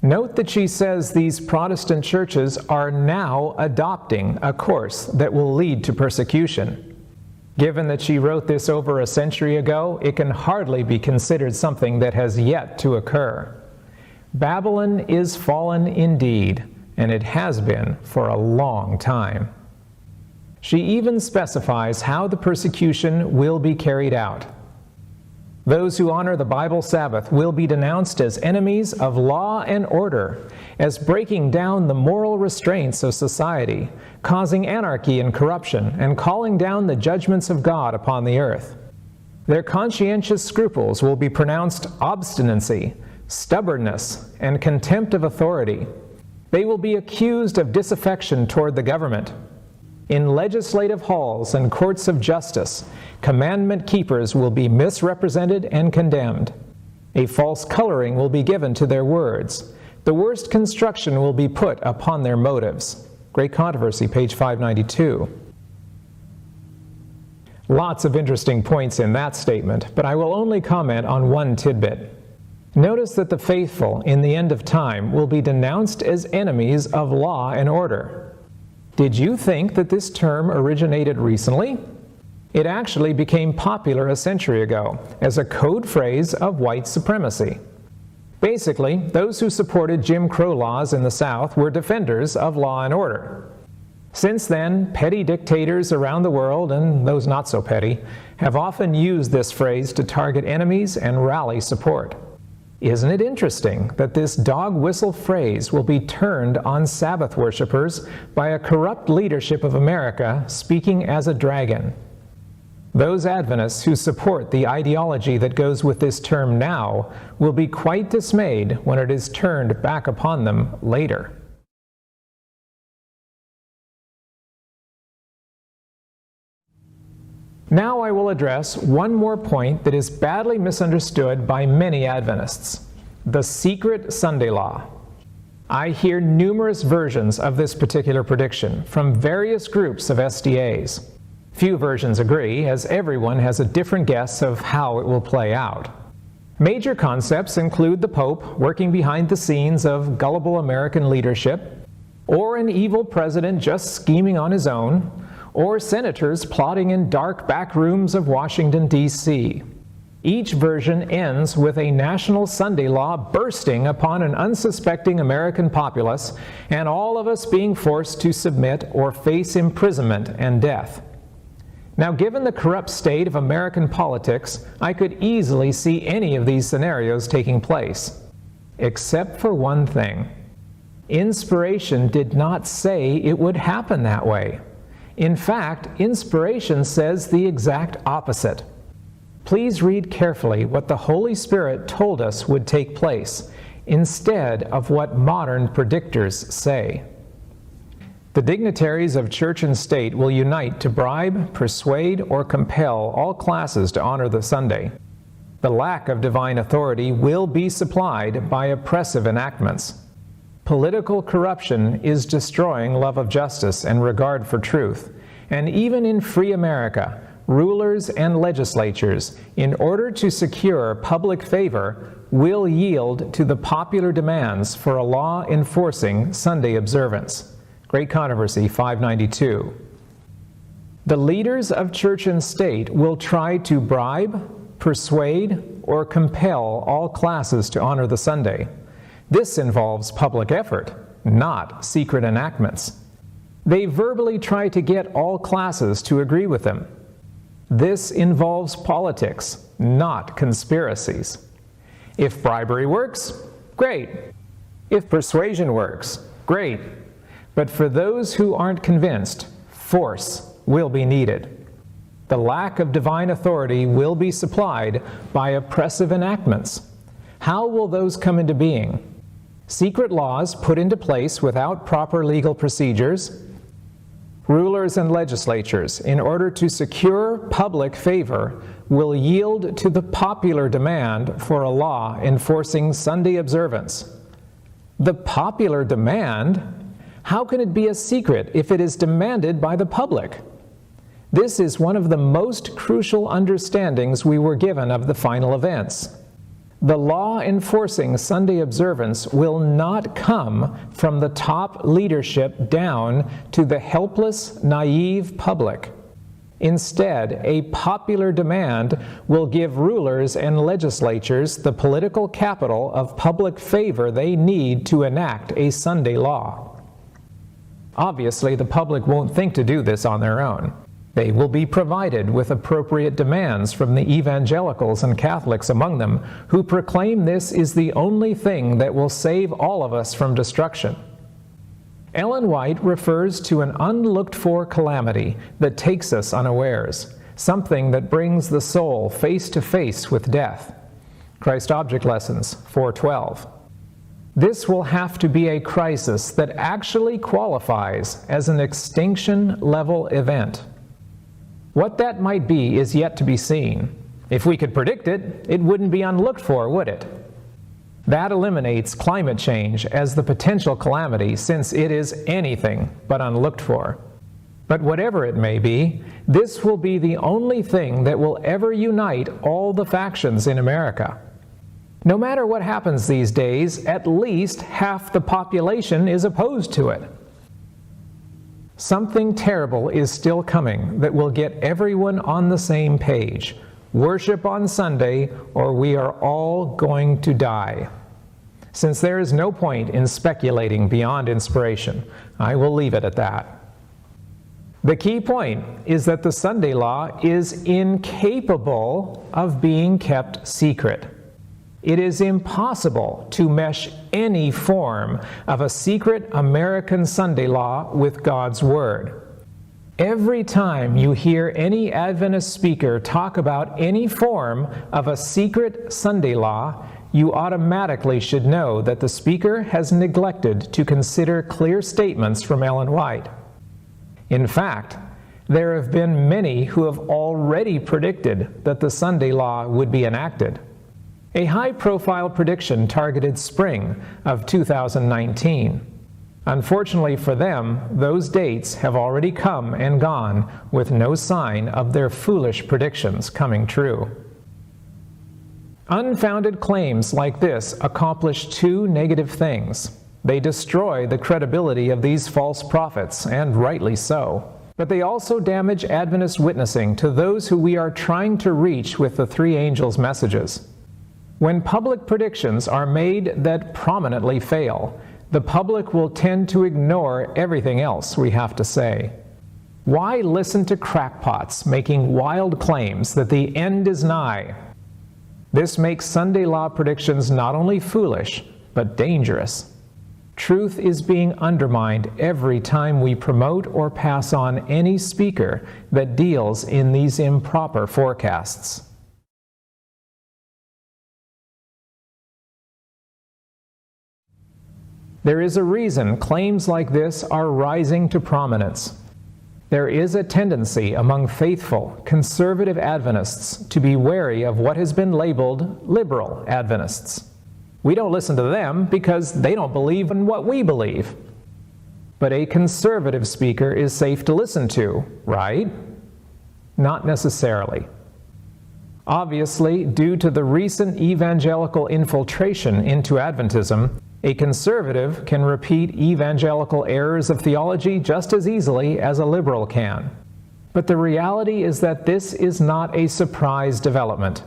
Note that she says these Protestant churches are now adopting a course that will lead to persecution. Given that she wrote this over a century ago, it can hardly be considered something that has yet to occur. Babylon is fallen indeed, and it has been for a long time. She even specifies how the persecution will be carried out. Those who honor the Bible Sabbath will be denounced as enemies of law and order, as breaking down the moral restraints of society, causing anarchy and corruption, and calling down the judgments of God upon the earth. Their conscientious scruples will be pronounced obstinacy, stubbornness, and contempt of authority. They will be accused of disaffection toward the government. In legislative halls and courts of justice, commandment keepers will be misrepresented and condemned. A false coloring will be given to their words. The worst construction will be put upon their motives. Great Controversy, page 592. Lots of interesting points in that statement, but I will only comment on one tidbit. Notice that the faithful in the end of time will be denounced as enemies of law and order. Did you think that this term originated recently? It actually became popular a century ago as a code phrase of white supremacy. Basically, those who supported Jim Crow laws in the South were defenders of law and order. Since then, petty dictators around the world, and those not so petty, have often used this phrase to target enemies and rally support. Isn't it interesting that this dog whistle phrase will be turned on Sabbath worshipers by a corrupt leadership of America speaking as a dragon? Those Adventists who support the ideology that goes with this term now will be quite dismayed when it is turned back upon them later. Now I will address one more point that is badly misunderstood by many Adventists: the secret Sunday law. I hear numerous versions of this particular prediction from various groups of SDAs. Few versions agree, as everyone has a different guess of how it will play out. Major concepts include the Pope working behind the scenes of gullible American leadership, or an evil president just scheming on his own, or senators plotting in dark back rooms of Washington, D.C. Each version ends with a national Sunday law bursting upon an unsuspecting American populace, and all of us being forced to submit or face imprisonment and death. Now, given the corrupt state of American politics, I could easily see any of these scenarios taking place. Except for one thing. Inspiration did not say it would happen that way. In fact, inspiration says the exact opposite. Please read carefully what the Holy Spirit told us would take place, instead of what modern predictors say. The dignitaries of church and state will unite to bribe, persuade, or compel all classes to honor the Sunday. The lack of divine authority will be supplied by oppressive enactments. Political corruption is destroying love of justice and regard for truth, and even in free America, rulers and legislatures, in order to secure public favor, will yield to the popular demands for a law enforcing Sunday observance. Great Controversy 592. The leaders of church and state will try to bribe, persuade, or compel all classes to honor the Sunday. This involves public effort, not secret enactments. They verbally try to get all classes to agree with them. This involves politics, not conspiracies. If bribery works, great. If persuasion works, great. But for those who aren't convinced, force will be needed. The lack of divine authority will be supplied by oppressive enactments. How will those come into being? Secret laws put into place without proper legal procedures. Rulers and legislatures, in order to secure public favor, will yield to the popular demand for a law enforcing Sunday observance. The popular demand? How can it be a secret if it is demanded by the public? This is one of the most crucial understandings we were given of the final events. The law enforcing Sunday observance will not come from the top leadership down to the helpless, naive public. Instead, a popular demand will give rulers and legislatures the political capital of public favor they need to enact a Sunday law. Obviously, the public won't think to do this on their own. They will be provided with appropriate demands from the evangelicals and Catholics among them, who proclaim this is the only thing that will save all of us from destruction. Ellen White refers to an unlooked-for calamity that takes us unawares, something that brings the soul face to face with death. Christ Object Lessons 4:12. This will have to be a crisis that actually qualifies as an extinction-level event. What that might be is yet to be seen. If we could predict it, it wouldn't be unlooked for, would it? That eliminates climate change as the potential calamity, since it is anything but unlooked for. But whatever it may be, this will be the only thing that will ever unite all the factions in America. No matter what happens these days, at least half the population is opposed to it. Something terrible is still coming that will get everyone on the same page. Worship on Sunday, or we are all going to die. Since there is no point in speculating beyond inspiration, I will leave it at that. The key point is that the Sunday law is incapable of being kept secret. It is impossible to mesh any form of a secret American Sunday law with God's Word. Every time you hear any Adventist speaker talk about any form of a secret Sunday law, you automatically should know that the speaker has neglected to consider clear statements from Ellen White. In fact, there have been many who have already predicted that the Sunday law would be enacted. A high-profile prediction targeted spring of 2019. Unfortunately for them, those dates have already come and gone with no sign of their foolish predictions coming true. Unfounded claims like this accomplish two negative things. They destroy the credibility of these false prophets, and rightly so. But they also damage Adventist witnessing to those who we are trying to reach with the three angels' messages. When public predictions are made that prominently fail, the public will tend to ignore everything else we have to say. Why listen to crackpots making wild claims that the end is nigh? This makes Sunday law predictions not only foolish, but dangerous. Truth is being undermined every time we promote or pass on any speaker that deals in these improper forecasts. There is a reason claims like this are rising to prominence. There is a tendency among faithful, conservative Adventists to be wary of what has been labeled liberal Adventists. We don't listen to them because they don't believe in what we believe. But a conservative speaker is safe to listen to, right? Not necessarily. Obviously, due to the recent evangelical infiltration into Adventism, a conservative can repeat evangelical errors of theology just as easily as a liberal can. But the reality is that this is not a surprise development.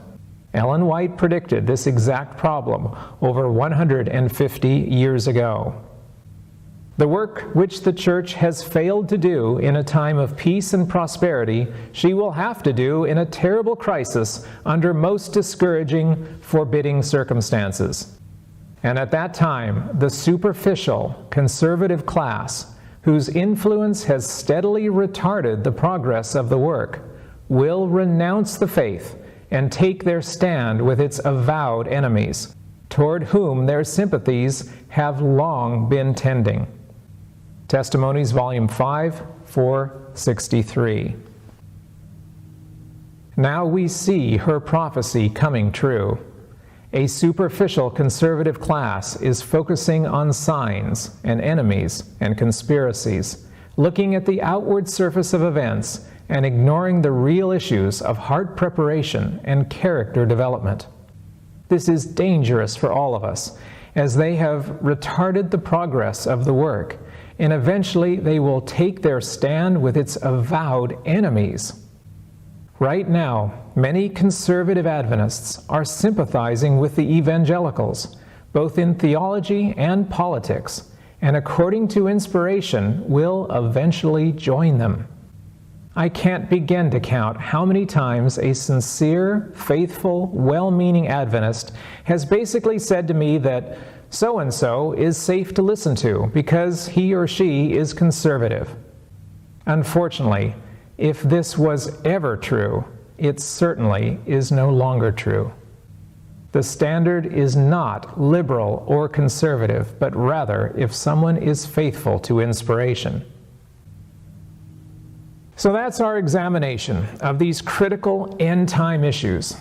Ellen White predicted this exact problem over 150 years ago. The work which the Church has failed to do in a time of peace and prosperity, she will have to do in a terrible crisis under most discouraging, forbidding circumstances. And at that time, the superficial, conservative class, whose influence has steadily retarded the progress of the work, will renounce the faith and take their stand with its avowed enemies, toward whom their sympathies have long been tending. Testimonies, Volume 5, 463. Now we see her prophecy coming true. A superficial conservative class is focusing on signs and enemies and conspiracies, looking at the outward surface of events and ignoring the real issues of heart preparation and character development. This is dangerous for all of us, as they have retarded the progress of the work, and eventually they will take their stand with its avowed enemies. Right now, many conservative Adventists are sympathizing with the evangelicals, both in theology and politics, and according to inspiration, will eventually join them. I can't begin to count how many times a sincere, faithful, well-meaning Adventist has basically said to me that so-and-so is safe to listen to because he or she is conservative. Unfortunately, if this was ever true, it certainly is no longer true. The standard is not liberal or conservative, but rather if someone is faithful to inspiration. So that's our examination of these critical end-time issues.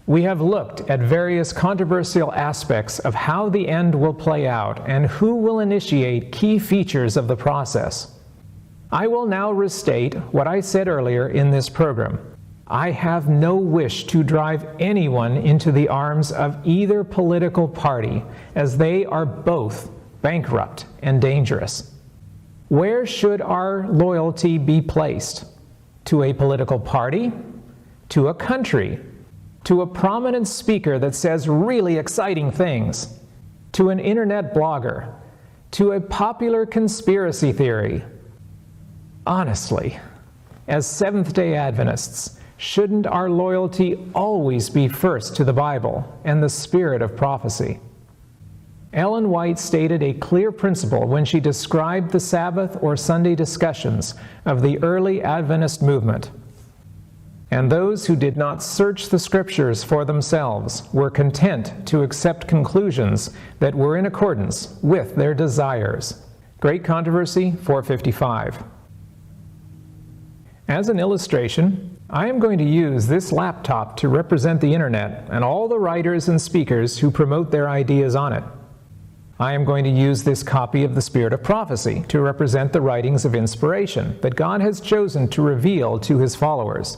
We have looked at various controversial aspects of how the end will play out and who will initiate key features of the process. I will now restate what I said earlier in this program. I have no wish to drive anyone into the arms of either political party, as they are both bankrupt and dangerous. Where should our loyalty be placed? To a political party? To a country? To a prominent speaker that says really exciting things? To an internet blogger? To a popular conspiracy theory? Honestly, as Seventh-day Adventists, shouldn't our loyalty always be first to the Bible and the spirit of prophecy? Ellen White stated a clear principle when she described the Sabbath or Sunday discussions of the early Adventist movement. And those who did not search the Scriptures for themselves were content to accept conclusions that were in accordance with their desires. Great Controversy 455. As an illustration, I am going to use this laptop to represent the internet and all the writers and speakers who promote their ideas on it. I am going to use this copy of the Spirit of Prophecy to represent the writings of inspiration that God has chosen to reveal to His followers.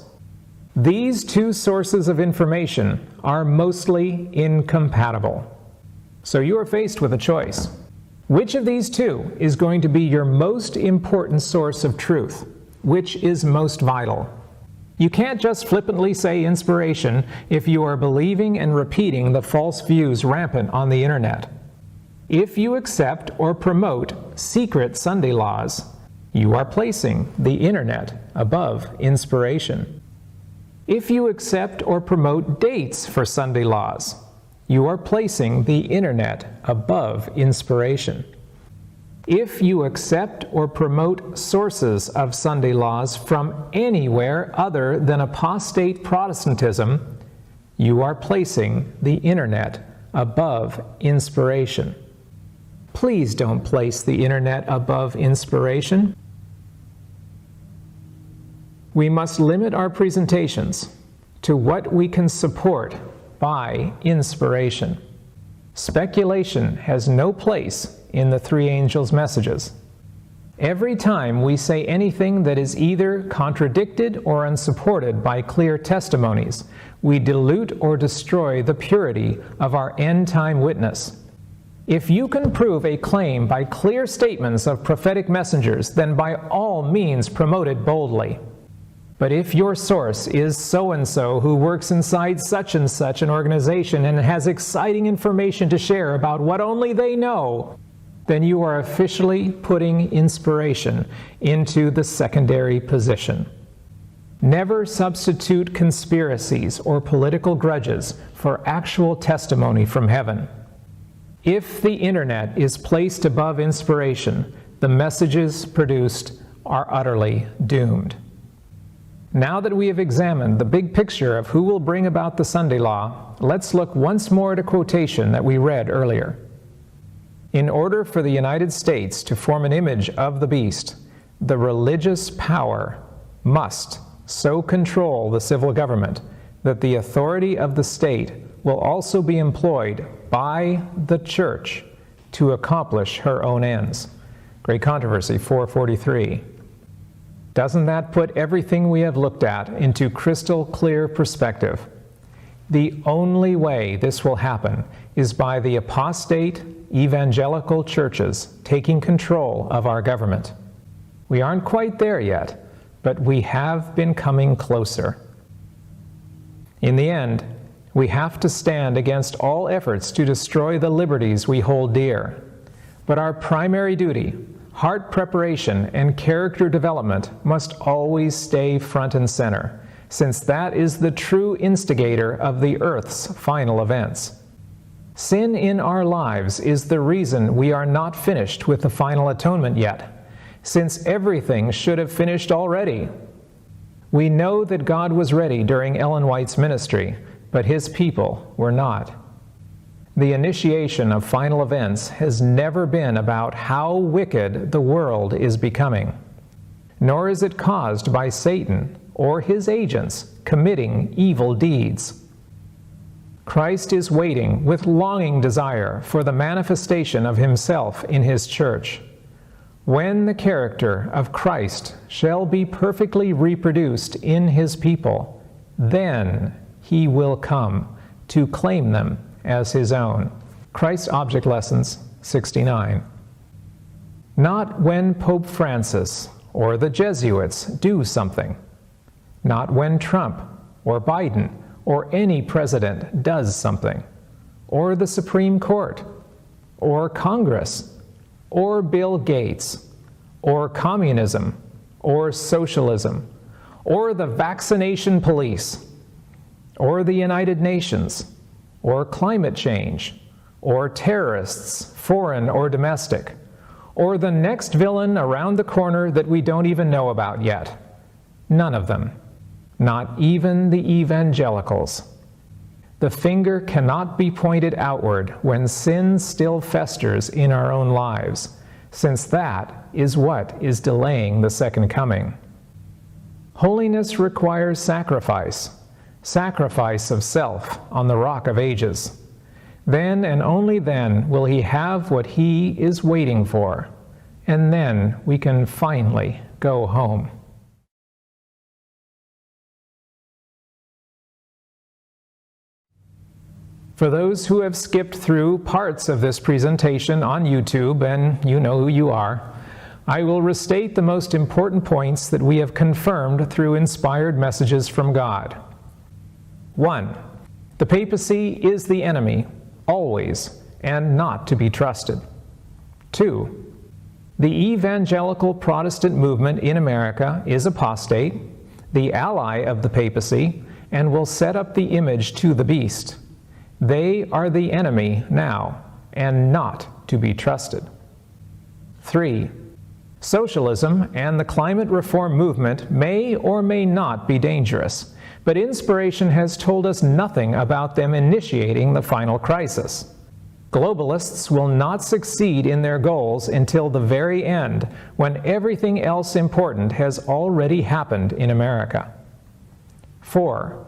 These two sources of information are mostly incompatible. So you are faced with a choice. Which of these two is going to be your most important source of truth? Which is most vital? You can't just flippantly say inspiration if you are believing and repeating the false views rampant on the internet. If you accept or promote secret Sunday laws, you are placing the internet above inspiration. If you accept or promote dates for Sunday laws, you are placing the internet above inspiration. If you accept or promote sources of Sunday laws from anywhere other than apostate Protestantism, you are placing the internet above inspiration. Please don't place the internet above inspiration. We must limit our presentations to what we can support by inspiration. Speculation has no place in the three angels' messages. Every time we say anything that is either contradicted or unsupported by clear testimonies, we dilute or destroy the purity of our end-time witness. If you can prove a claim by clear statements of prophetic messengers, then by all means promote it boldly. But if your source is so-and-so who works inside such and such an organization and has exciting information to share about what only they know, then you are officially putting inspiration into the secondary position. Never substitute conspiracies or political grudges for actual testimony from heaven. If the internet is placed above inspiration, the messages produced are utterly doomed. Now that we have examined the big picture of who will bring about the Sunday law, let's look once more at a quotation that we read earlier. In order for the United States to form an image of the beast, the religious power must so control the civil government that the authority of the state will also be employed by the church to accomplish her own ends. Great Controversy 443. Doesn't that put everything we have looked at into crystal clear perspective? The only way this will happen is by the apostate evangelical churches taking control of our government. We aren't quite there yet, but we have been coming closer. In the end, we have to stand against all efforts to destroy the liberties we hold dear. But our primary duty, heart preparation and character development, must always stay front and center, since that is the true instigator of the earth's final events. Sin in our lives is the reason we are not finished with the final atonement yet, since everything should have finished already. We know that God was ready during Ellen White's ministry, but His people were not. The initiation of final events has never been about how wicked the world is becoming, nor is it caused by Satan or his agents committing evil deeds. Christ is waiting with longing desire for the manifestation of Himself in His church. When the character of Christ shall be perfectly reproduced in his people, then he will come to claim them as his own. Christ Object Lessons 69. Not when Pope Francis or the Jesuits do something. Not when Trump or Biden or any president does something, or the Supreme Court, or Congress, or Bill Gates, or communism, or socialism, or the vaccination police, or the United Nations, or climate change, or terrorists, foreign or domestic, or the next villain around the corner that we don't even know about yet. None of them. Not even the evangelicals. The finger cannot be pointed outward when sin still festers in our own lives, since that is what is delaying the second coming. Holiness requires sacrifice, sacrifice of self on the rock of ages. Then and only then will he have what he is waiting for, and then we can finally go home. For those who have skipped through parts of this presentation on YouTube, and you know who you are, I will restate the most important points that we have confirmed through inspired messages from God. 1. The papacy is the enemy, always, and not to be trusted. 2. The evangelical Protestant movement in America is apostate, the ally of the papacy, and will set up the image to the beast. They are the enemy now, and not to be trusted. 3. Socialism and the climate reform movement may or may not be dangerous, but inspiration has told us nothing about them initiating the final crisis. Globalists will not succeed in their goals until the very end, when everything else important has already happened in America. 4.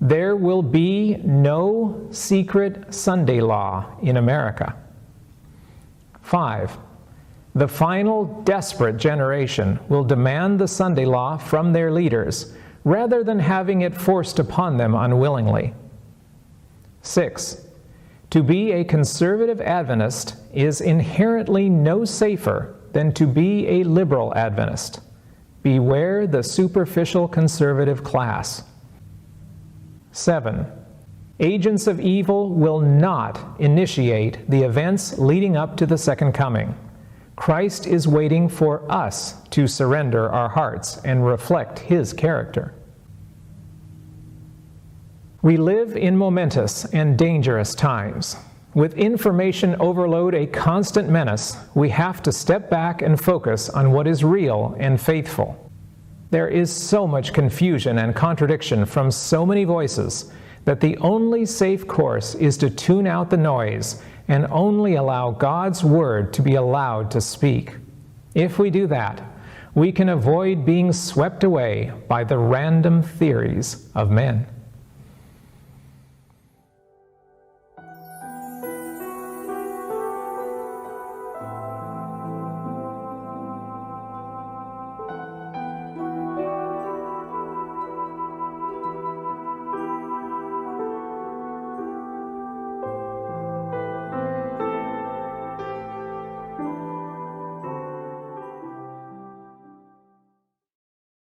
There will be no secret Sunday law in America. 5. The final desperate generation will demand the Sunday law from their leaders, rather than having it forced upon them unwillingly. 6. To be a conservative Adventist is inherently no safer than to be a liberal Adventist. Beware the superficial conservative class. 7. Agents of evil will not initiate the events leading up to the second coming. Christ is waiting for us to surrender our hearts and reflect his character. We live in momentous and dangerous times. With information overload a constant menace, we have to step back and focus on what is real and faithful. There is so much confusion and contradiction from so many voices that the only safe course is to tune out the noise and only allow God's word to be allowed to speak. If we do that, we can avoid being swept away by the random theories of men.